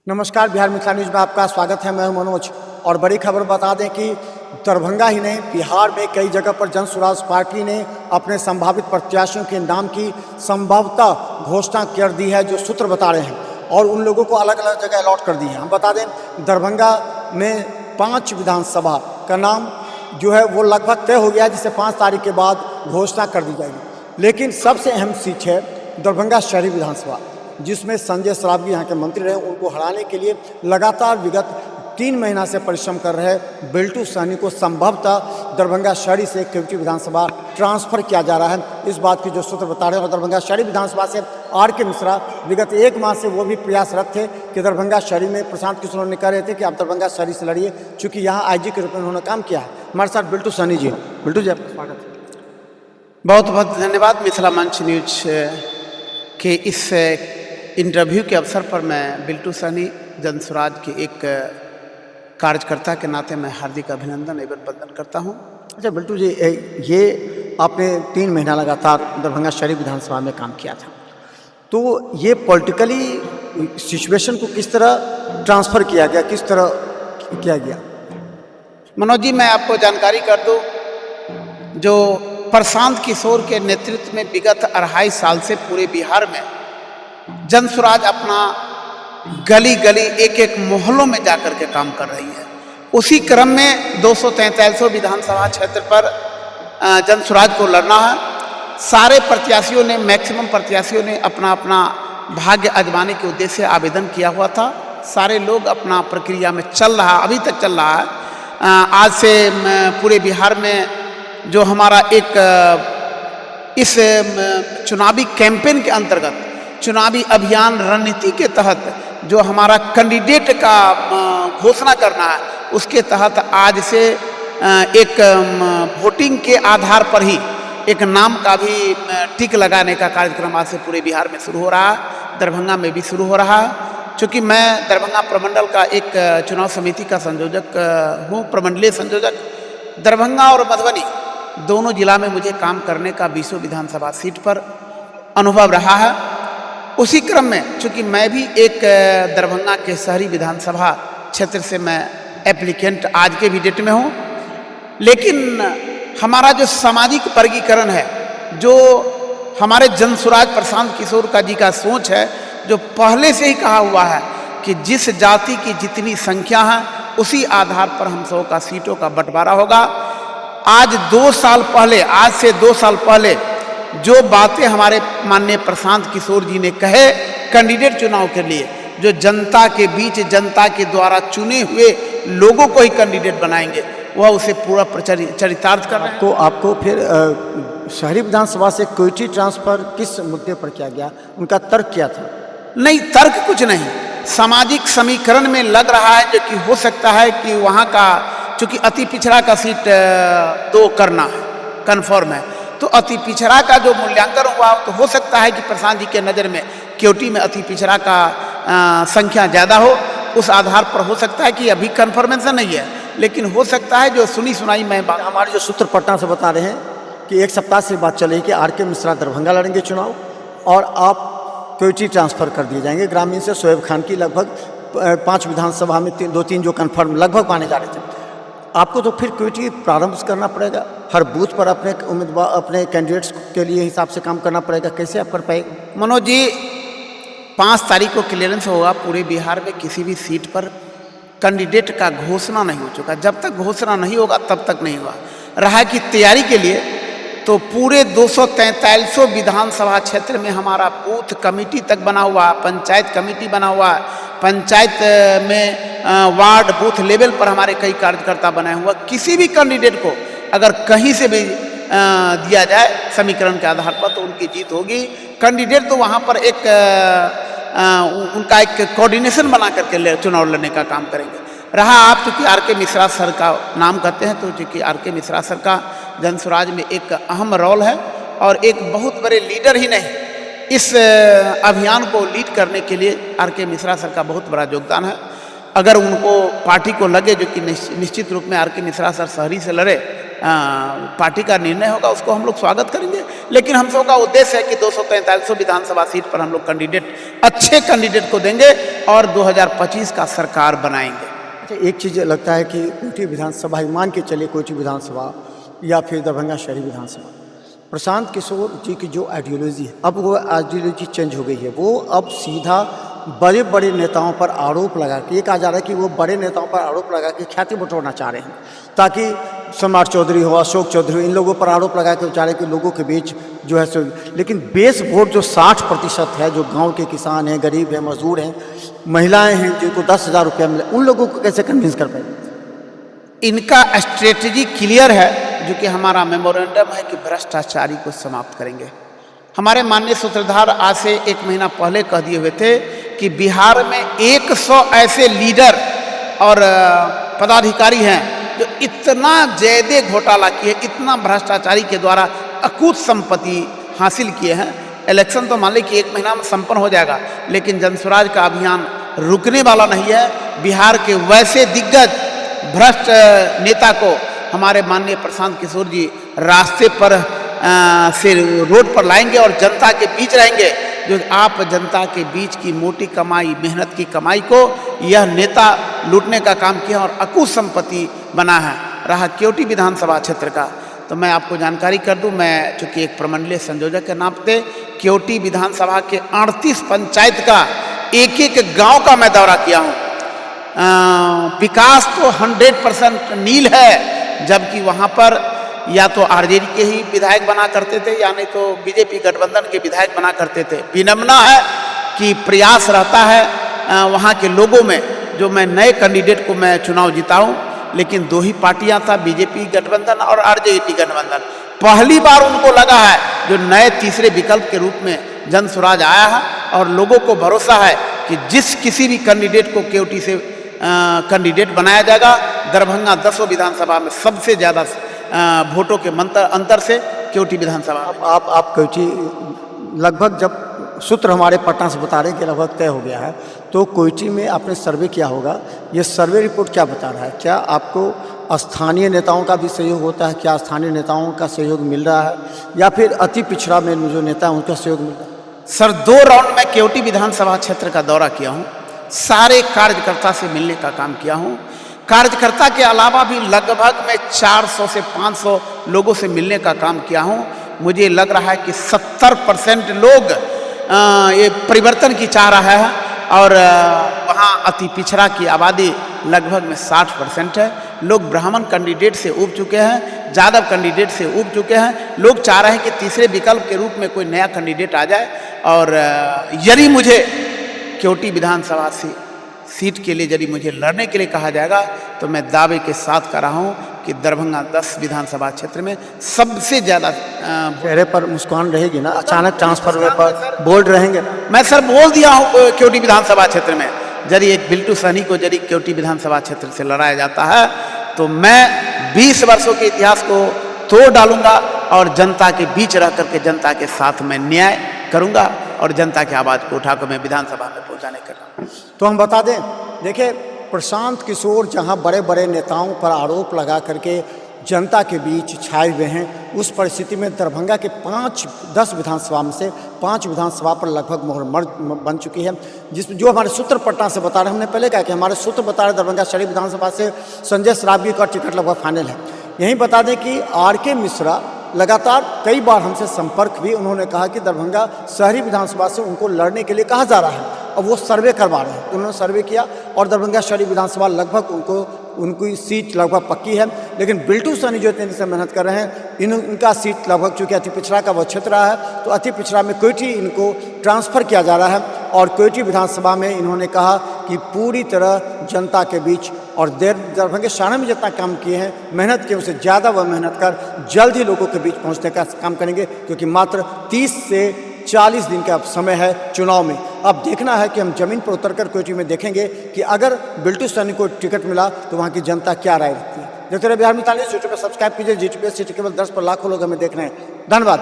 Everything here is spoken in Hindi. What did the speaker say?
नमस्कार, बिहार मिथिला न्यूज़ में आपका स्वागत है। मैं हूं मनोज और बड़ी खबर बता दें कि दरभंगा ही नहीं, बिहार में कई जगह पर जन स्वराज पार्टी ने अपने संभावित प्रत्याशियों के नाम की संभवतः घोषणा कर दी है, जो सूत्र बता रहे हैं, और उन लोगों को अलग अलग जगह अलॉट कर दी है। हम बता दें, दरभंगा में 5 विधानसभा का नाम जो है वो लगभग तय हो गया है, जिसे 5 तारीख के बाद घोषणा कर दी जाएगी। लेकिन सबसे अहम सीट है दरभंगा शहरी विधानसभा, जिसमें संजय सरावगी यहाँ के मंत्री रहे। उनको हराने के लिए लगातार विगत 3 महीना से परिश्रम कर रहे बिल्टू सहनी को संभवतः दरभंगा शहरी से केवटी विधानसभा ट्रांसफर किया जा रहा है। इस बात की जो सूत्र बता रहे हैं, और दरभंगा शहरी विधानसभा से आर.के. मिश्रा विगत 1 माह से वो भी प्रयासरत थे कि दरभंगा शहरी में प्रशांत किशोर ने कह रहे थे कि आप दरभंगा शहरी से लड़िए, चूँकि यहाँ IG के रूप में उन्होंने काम किया है। हमारे साथ बिल्टू सहनी जी। बिल्टू जी, आपका स्वागत है। बहुत बहुत धन्यवाद। मिथिला मंच न्यूज के इस इंटरव्यू के अवसर पर मैं बिल्टू सहनी जनस्वराज के एक कार्यकर्ता के नाते मैं हार्दिक अभिनंदन एवं वंदन करता हूं। अच्छा बिल्टू जी, ये आपने 3 महीना लगातार दरभंगा शहरी विधानसभा में काम किया था, तो ये पॉलिटिकली सिचुएशन को किस तरह ट्रांसफ़र किया गया, किस तरह किया गया? मनोज जी, मैं आपको जानकारी कर दूं, जो प्रशांत किशोर के नेतृत्व में विगत 2.5 साल से पूरे बिहार में जनस्वराज अपना गली गली एक एक मोहल्लों में जाकर के काम कर रही है। उसी क्रम में 243 विधानसभा क्षेत्र पर जनस्वराज को लड़ना है। सारे प्रत्याशियों ने, मैक्सिमम प्रत्याशियों ने अपना अपना भाग्य आजमाने के उद्देश्य से आवेदन किया हुआ था। सारे लोग अपना प्रक्रिया में चल रहा, अभी तक चल रहा है। आज से पूरे बिहार में जो हमारा एक इस चुनावी कैंपेन के अंतर्गत, चुनावी अभियान रणनीति के तहत जो हमारा कैंडिडेट का घोषणा करना है, उसके तहत आज से एक वोटिंग के आधार पर ही एक नाम का भी टिक लगाने का कार्यक्रम आज से पूरे बिहार में शुरू हो रहा है। दरभंगा में भी शुरू हो रहा है। चूँकि मैं दरभंगा प्रमंडल का एक चुनाव समिति का संयोजक हूँ, प्रमंडलीय संयोजक। दरभंगा और मधुबनी दोनों जिला में मुझे काम करने का 20 विधानसभा सीट पर अनुभव रहा है। उसी क्रम में चूँकि मैं भी एक दरभंगा के शहरी विधानसभा क्षेत्र से मैं एप्लीकेंट आज के भी डेट में हूँ, लेकिन हमारा जो सामाजिक वर्गीकरण है, जो हमारे जनस्वराज प्रशांत किशोर का जी का सोच है, जो पहले से ही कहा हुआ है कि जिस जाति की जितनी संख्या है उसी आधार पर हम 100 का सीटों का बंटवारा होगा। आज 2 साल पहले, आज से 2 साल पहले जो बातें हमारे माननीय प्रशांत किशोर जी ने कहे कैंडिडेट चुनाव के लिए, जो जनता के बीच जनता के द्वारा चुने हुए लोगों को ही कैंडिडेट बनाएंगे, वह उसे पूरा चरितार्थ कर रहे हैं। आपको फिर शहरी विधानसभा से कोयटी ट्रांसफर किस मुद्दे पर किया गया, उनका तर्क क्या था? नहीं, तर्क कुछ नहीं, सामाजिक समीकरण में लग रहा है जो कि हो सकता है कि वहाँ का, चूँकि अति पिछड़ा का सीट 2 करना है, कन्फर्म है, तो अति पिछड़ा का जो मूल्यांकन हुआ तो हो सकता है कि प्रशांत जी के नज़र में केवटी में अति पिछड़ा का संख्या ज़्यादा हो। उस आधार पर हो सकता है कि अभी कन्फर्मेशन नहीं है, लेकिन हो सकता है जो सुनी सुनाई मैं बात। हमारे जो सूत्र पटना से बता रहे हैं कि 1 सप्ताह से बात चल रही कि आर.के. मिश्रा दरभंगा लड़ेंगे चुनाव और आप केवटी ट्रांसफ़र कर दिए जाएंगे। ग्रामीण से शोएब खान की लगभग 5 विधानसभा में 2-3 जो कन्फर्म लगभग माने जा रहे थे, आपको तो फिर केवटी प्रारंभ करना पड़ेगा। हर बूथ पर अपने उम्मीदवार, अपने कैंडिडेट्स के लिए हिसाब से काम करना पड़ेगा। कैसे आप कर पाएंगे? मनोज जी, 5 तारीख को क्लियरेंस होगा। पूरे बिहार में किसी भी सीट पर कैंडिडेट का घोषणा नहीं हो चुका। जब तक घोषणा नहीं होगा तब तक नहीं हुआ। रहा कि तैयारी के लिए तो पूरे 243 विधानसभा क्षेत्र में हमारा बूथ कमेटी तक बना हुआ, पंचायत कमेटी बना हुआ, पंचायत में वार्ड बूथ लेवल पर हमारे कई कार्यकर्ता बनाए हुआ। किसी भी कैंडिडेट को अगर कहीं से भी दिया जाए समीकरण के आधार पर तो उनकी जीत होगी। कैंडिडेट तो वहाँ पर एक उनका एक कोऑर्डिनेशन बना करके चुनाव लड़ने का काम करेंगे। रहा आप चूँकि आर.के. मिश्रा सर का नाम करते हैं, तो चूँकि आर.के. मिश्रा सर का जनस्वराज में एक अहम रोल है और एक बहुत बड़े लीडर ही नहीं, इस अभियान को लीड करने के लिए आर.के. मिश्रा सर का बहुत बड़ा योगदान है। अगर उनको पार्टी को लगे जो कि निश्चित रूप में आर.के. मिश्रा सर शहरी से लड़े पार्टी का निर्णय होगा उसको हम लोग स्वागत करेंगे। लेकिन हम सबका उद्देश्य है कि 243 विधानसभा सीट पर हम लोग अच्छे कैंडिडेट को देंगे और 2025 का सरकार बनाएंगे। अच्छा, एक चीज़ लगता है कि कोठी विधानसभा, मान के चलिए कोठी विधानसभा या फिर दरभंगा शहरी विधानसभा, प्रशांत किशोर जी की जो आइडियोलॉजी है, अब वो आइडियोलॉजी चेंज हो गई है। वो अब सीधा बड़े बड़े नेताओं पर आरोप लगा के, ये कहा जा रहा है कि वो बड़े नेताओं पर आरोप लगा के ख्याति बटोरना चाह रहे हैं, ताकि सम्राट चौधरी हो, अशोक चौधरी हो, इन लोगों पर आरोप लगा के चाह रहे हैं कि लोगों के बीच जो है सो, लेकिन बेस वोट जो 60% है, जो गांव के किसान हैं, गरीब हैं, मजदूर हैं, महिलाएं हैं, जिनको 10,000 रुपया मिले, उन लोगों को कैसे कन्विंस कर पाए? इनका स्ट्रेटजी क्लियर है, जो कि हमारा मेमोरेंडम है कि भ्रष्टाचारी को समाप्त करेंगे। हमारे माननीय सूत्रधार आज से 1 महीना पहले कह दिए हुए थे कि बिहार में 100 ऐसे लीडर और पदाधिकारी हैं जो इतना ज्यादा घोटाला किए, इतना भ्रष्टाचारी के द्वारा अकूत संपत्ति हासिल किए हैं। इलेक्शन तो मान ली कि 1 महीना में संपन्न हो जाएगा, लेकिन जनस्वराज का अभियान रुकने वाला नहीं है। बिहार के वैसे दिग्गज भ्रष्ट नेता को हमारे माननीय प्रशांत किशोर जी रास्ते पर से रोड पर लाएंगे और जनता के बीच रहेंगे। जो आप जनता के बीच की मोटी कमाई, मेहनत की कमाई को यह नेता लूटने का काम किया और अकूत संपत्ति बना है। रहा केवटी विधानसभा क्षेत्र का, तो मैं आपको जानकारी कर दूं, मैं चूँकि एक प्रमंडलीय संयोजक के नाते केवटी विधानसभा के 38 पंचायत का एक एक गांव का मैं दौरा किया हूं। विकास तो 100% नील है, जबकि वहां पर या तो आरजेडी के ही विधायक बना करते थे या नहीं तो बीजेपी गठबंधन के विधायक बना करते थे। विनम्रता है कि प्रयास रहता है वहाँ के लोगों में, जो मैं नए कैंडिडेट को मैं चुनाव जिताऊं, लेकिन 2 ही पार्टियां था, बीजेपी गठबंधन और आरजेडी गठबंधन। पहली बार उनको लगा है जो नए तीसरे विकल्प के रूप में जनस्वराज आया है, और लोगों को भरोसा है कि किसी भी कैंडिडेट को केवटी से कैंडिडेट बनाया जाएगा। दरभंगा 10 विधानसभा में सबसे ज़्यादा वोटों के अंतर से केवटी विधानसभा। आप केवटी लगभग, जब सूत्र हमारे पटना से बता रहे हैं कि लगभग तय हो गया है, तो केवटी में आपने सर्वे किया होगा, ये सर्वे रिपोर्ट क्या बता रहा है? क्या आपको स्थानीय नेताओं का भी सहयोग होता है? क्या स्थानीय नेताओं का सहयोग मिल रहा है, या फिर अति पिछड़ा में जो नेता है उनका सहयोग मिल रहा है? सर, 2 राउंड में केवटी विधानसभा क्षेत्र का दौरा किया हूँ, सारे कार्यकर्ता से मिलने का काम किया हूँ। कार्यकर्ता के अलावा भी लगभग मैं 400 से 500 लोगों से मिलने का काम किया हूँ। मुझे लग रहा है कि 70% लोग ये परिवर्तन की चाह रहा है, और वहाँ अति पिछड़ा की आबादी लगभग में 60% है। लोग ब्राह्मण कैंडिडेट से उब चुके हैं, यादव कैंडिडेट से उब चुके हैं। लोग चाह रहे हैं कि तीसरे विकल्प के रूप में कोई नया कैंडिडेट आ जाए, और यदि मुझे केवटी विधानसभा सीट के लिए यदि मुझे लड़ने के लिए कहा जाएगा, तो मैं दावे के साथ कर रहा हूँ कि दरभंगा 10 विधानसभा क्षेत्र में सबसे ज़्यादा चेहरे पर मुस्कान रहेगी ना? अचानक ट्रांसफर पर बोल्ड रहेंगे? मैं सर बोल दिया हूँ, केवटी विधानसभा क्षेत्र में यदि एक बिल्टू सहनी को यदि केवटी विधानसभा क्षेत्र से लड़ाया जाता है, तो मैं 20 वर्षों के इतिहास को तोड़ डालूंगा और जनता के बीच रह करके जनता के साथ मैं न्याय करूंगा, और जनता की आवाज़ को उठाकर मैं विधानसभा में पहुंचाने का। तो हम बता दें, देखिए, प्रशांत किशोर जहां बड़े बड़े नेताओं पर आरोप लगा करके जनता के बीच छाए हुए हैं, उस परिस्थिति में दरभंगा के 10 विधानसभा में से 5 विधानसभा पर लगभग मोहर बन चुकी है, जिसमें जो हमारे सूत्र पटना से बता रहे हैं, हमने पहले कहा कि हमारे सूत्र बता रहे दरभंगा शहरी विधानसभा से संजय सरावगी का टिकट लगभग फाइनल है। यहीं बता दें कि आर.के. मिश्रा लगातार कई बार हमसे संपर्क भी, उन्होंने कहा कि दरभंगा शहरी विधानसभा से उनको लड़ने के लिए कहा जा रहा है, और वो सर्वे करवा रहे हैं। उन्होंने सर्वे किया और दरभंगा शहरी विधानसभा लगभग उनकी सीट लगभग पक्की है। लेकिन बिल्टू सहनी जो इतनी से मेहनत कर रहे हैं, इनका सीट लगभग, चूँकि अति पिछड़ा का वो क्षेत्र है, तो अति पिछड़ा में केवटी इनको ट्रांसफ़र किया जा रहा है, और केवटी विधानसभा में इन्होंने कहा कि पूरी तरह जनता के बीच, और दरभंगा शहर में जितना काम किए हैं, मेहनत किए, उससे ज़्यादा वह मेहनत कर जल्द ही लोगों के बीच पहुंचने का काम करेंगे, क्योंकि मात्र 30 से 40 दिन का समय है चुनाव में। अब देखना है कि हम ज़मीन पर उतरकर केवटी में देखेंगे कि अगर बिल्टू सहनी को टिकट मिला तो वहाँ की जनता क्या राय रखती है। देखते रहे बिहार मितान न्यूज़, यूट्यूब पर सब्सक्राइब कीजिए, GTPS सिटी केवल 10 पर लाखों लोग हमें देख रहे हैं। धन्यवाद।